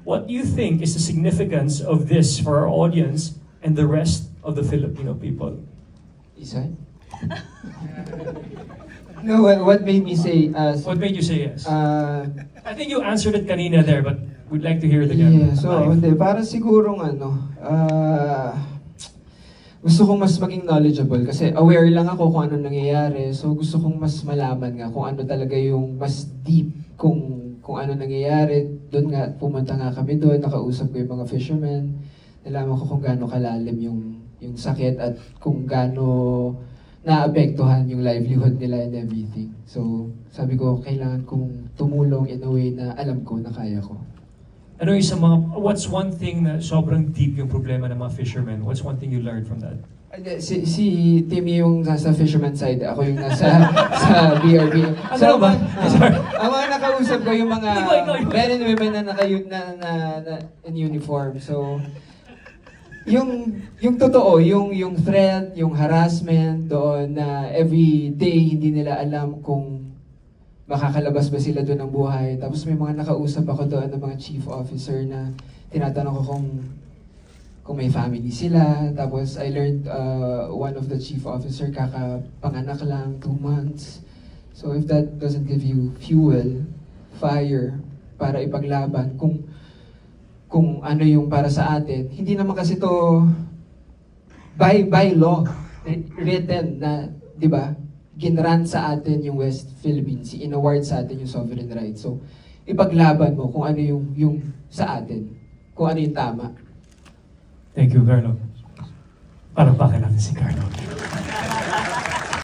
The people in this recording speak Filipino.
what do you think is the significance of this for our audience and the rest of the Filipino people? Isa? No, what made me say... what made you say yes? I think you answered it kanina there, but we'd like to hear it again. Yeah, so, hindi, para sigurong gusto kong mas maging knowledgeable kasi aware lang ako kung ano nangyayari. So gusto kong mas malaman nga kung ano talaga yung mas deep kung ano nangyayari. Doon nga, pumunta nga kami doon, nakausap ko yung mga fishermen. Nalaman ko kung gaano kalalim yung sakit at kung gaano naapektuhan yung livelihood nila and everything. So sabi ko, kailangan kong tumulong in a way na alam ko na kaya ko. Ano yung sa mga, what's one thing na sobrang deep yung problema ng mga fishermen? What's one thing you learned from that? Si Timmy yung nasa fisherman side, ako yung nasa sa BRB. Ano ba? Ang mga nakausap ko yung mga men and women na in uniform. So, yung totoo, yung threat, yung harassment doon na every day hindi nila alam kung makakalabas ba sila doon ng buhay. Tapos may mga nakausap ako doon ng mga chief officer na tinatanong ko kung may family sila. Tapos I learned one of the chief officer kakapanganak lang, 2 months. So if that doesn't give you fuel, fire, para ipaglaban, kung ano yung para sa atin, hindi naman kasi to by law, written na, di ba? Ginran sa atin yung West Philippines, in-award sa atin yung sovereign rights. So, ipaglaban mo kung ano yung sa atin, kung ano yung tama. Thank you, Carlo. Parang bakit natin si Carlo.